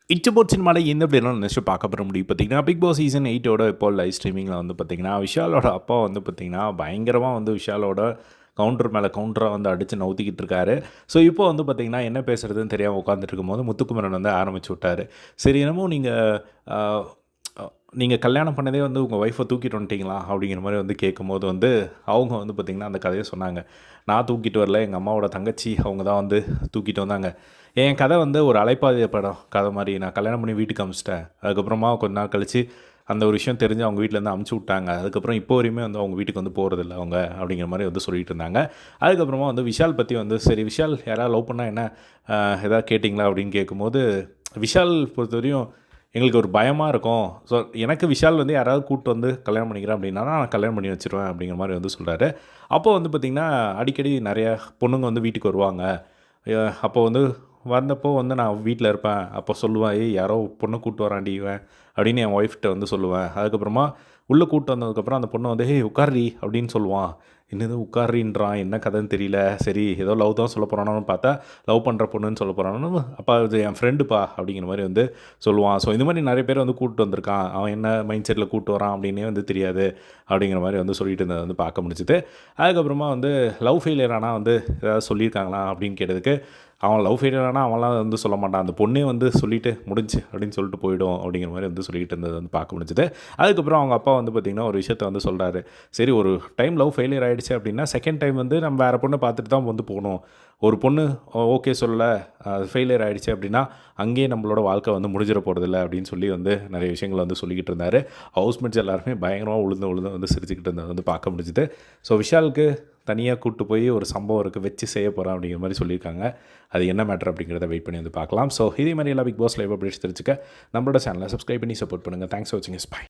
இச்சபோட் சினிமாவில் எந்த அப்படிலாம் நினச்சி பார்க்க போகிற முடியும் பார்த்தீங்கன்னா, பிக் பாஸ் சீசன் 8 இப்போ லைவ் ஸ்ட்ரீமிங்கில் வந்து பார்த்தீங்கன்னா, விஷாலோட அப்பா வந்து பார்த்தீங்கன்னா, பயங்கரமாக வந்து விஷாலோட கவுண்டர் மேலே கவுண்டராக வந்து அடித்து நவுத்திக்கிட்டு இருக்காரு. ஸோ இப்போ வந்து பார்த்தீங்கன்னா, என்ன பேசுறதுன்னு தெரியாமல் உட்காந்துட்டு இருக்கும்போது முத்துக்குமரன் வந்து ஆரம்பிச்சு விட்டாரு. சரி என்னமோ நீங்கள் கல்யாணம் பண்ணதே வந்து உங்கள் ஒய்ஃபை தூக்கிட்டு வந்துட்டீங்களா அப்படிங்கிற மாதிரி வந்து கேட்கும்போது வந்து அவங்க வந்து பார்த்திங்கன்னா அந்த கதையை சொன்னாங்க. நான் தூக்கிட்டு வரல, எங்கள் அம்மாவோட தங்கச்சி அவங்க தான் வந்து தூக்கிட்டு வந்தாங்க. என் கதை வந்து ஒரு அலைப்பாயுதே படம் கதை மாதிரி. நான் கல்யாணம் பண்ணி வீட்டுக்கு அனுப்பிச்சிட்டேன். அதுக்கப்புறமா கொஞ்ச நாள் கழித்து அந்த ஒரு விஷயம் தெரிஞ்சு அவங்க வீட்டிலேருந்து அமுச்சு விட்டாங்க. அதுக்கப்புறம் இப்போ வரையுமே வந்து அவங்க வீட்டுக்கு வந்து போகிறதில்ல அவங்க அப்படிங்கிற மாதிரி வந்து சொல்லிட்டு இருந்தாங்க. அதுக்கப்புறமா வந்து விஷால் பற்றி வந்து சரி விஷால் யாராவது லவ் பண்ணால் என்ன எதாவது கேட்டிங்களா அப்படின்னு கேட்கும்போது, விஷால் பொறுத்தவரையும் எங்களுக்கு ஒரு பயமாக இருக்கும். ஸோ எனக்கு விஷால் வந்து யாராவது கூப்பிட்டு வந்து கல்யாணம் பண்ணிக்கிறேன் அப்படின்னா நான் கல்யாணம் பண்ணி வச்சுருவேன் அப்படிங்கிற மாதிரி வந்து சொல்கிறாரு. அப்போ வந்து பார்த்திங்கன்னா அடிக்கடி நிறைய பொண்ணுங்க வந்து வீட்டுக்கு வருவாங்க. அப்போ வந்து வந்தப்போ வந்து நான் வீட்டில் இருப்பேன். அப்போ சொல்லுவேன், "ஏய் யாரோ பொண்ணை கூப்பிட்டு வரான்டி இவன்" அப்படின்னு என் ஒய்ஃப்ட்ட வந்து சொல்லுவேன். அதுக்கப்புறமா உள்ளே கூப்பிட்டு வந்ததுக்கப்புறம் அந்த பொண்ணை வந்து, "ஏய் உட்கார்றி" அப்படின்னு சொல்லுவான். என்னது உட்கார்றின்றான், என்ன கதைன்னு தெரியல. சரி ஏதோ லவ் தான் சொல்ல போகிறானோன்னு பார்த்தா லவ் பண்ணுற பொண்ணுன்னு சொல்ல போகிறானு, அப்பா இது என் ஃப்ரெண்டுப்பா அப்படிங்கிற மாதிரி வந்து சொல்லுவான். ஸோ இந்த மாதிரி நிறைய பேர் வந்து கூப்பிட்டு வந்திருக்கான். அவன் என்ன மைண்ட் செட்டில் கூப்பிட்டு வரான் அப்படின்னே வந்து தெரியாது அப்படிங்கிற மாதிரி வந்து சொல்லிட்டு இருந்ததை வந்து பார்க்க முடிஞ்சுது. அதுக்கப்புறமா வந்து லவ் ஃபெயிலியர் ஆனால் வந்து ஏதாவது சொல்லியிருக்காங்களா அப்படின்னு கேட்டதுக்கு, அவன் லவ் ஃபெயிலியர் ஆனால் அவன்லாம் வந்து சொல்ல மாட்டான். அந்த பொண்ணே வந்து சொல்லிவிட்டு முடிஞ்சு அப்படின்னு சொல்லிட்டு போயிடும் அப்படிங்கிற மாதிரி வந்து சொல்லிட்டு இருந்தது வந்து பார்க்க முடிஞ்சுது. அதுக்கப்புறம் அவங்க அப்பா வந்து பார்த்திங்கன்னா ஒரு விஷயத்த வந்து சொல்கிறாரு. சரி ஒரு டைம் லவ் ஃபெயிலியர் ஆகிடுச்சு அப்படின்னா செகண்ட் டைம் வந்து நம்ம வேறு பொண்ணை பார்த்துட்டு தான் வந்து போகணும். ஒரு பொண்ணு ஓகே சொல்லலை, அது ஃபெயிலியர் ஆகிடுச்சு அப்படின்னா அங்கேயே நம்மளோட வாழ்க்கை வந்து முடிஞ்சிட போகிறதில்ல அப்படின்னு சொல்லி வந்து நிறைய விஷயங்கள் வந்து சொல்லிக்கிட்டு இருந்தார். ஹவுஸ்மேட்ஸ் எல்லாருமே பயங்கரமாக உழுந்து வந்து சிரிச்சுக்கிட்டு இருந்தது வந்து பார்க்க முடிஞ்சுது. ஸோ விஷாலுக்கு தனியாக கூப்பிட்டு போய் ஒரு சம்பவம் இருக்குது வச்சு செய்ய போகிறேன் அப்படிங்கிற மாதிரி சொல்லியிருக்காங்க. அது என்ன மேட்டர் அப்படிங்கிறத வெயிட் பண்ணி வந்து பார்க்கலாம். ஸோ இதே மாதிரி எல்லாம் பிக் பாஸ் லைவ் அப்டேட்ஸ் தெரிஞ்சுக்க நம்மளோட சேனலை சப்ஸ்கிரைப் பண்ணி சப்போர்ட் பண்ணுங்கள். தேங்க்ஸ் ஃபார் வாட்சிங். பை.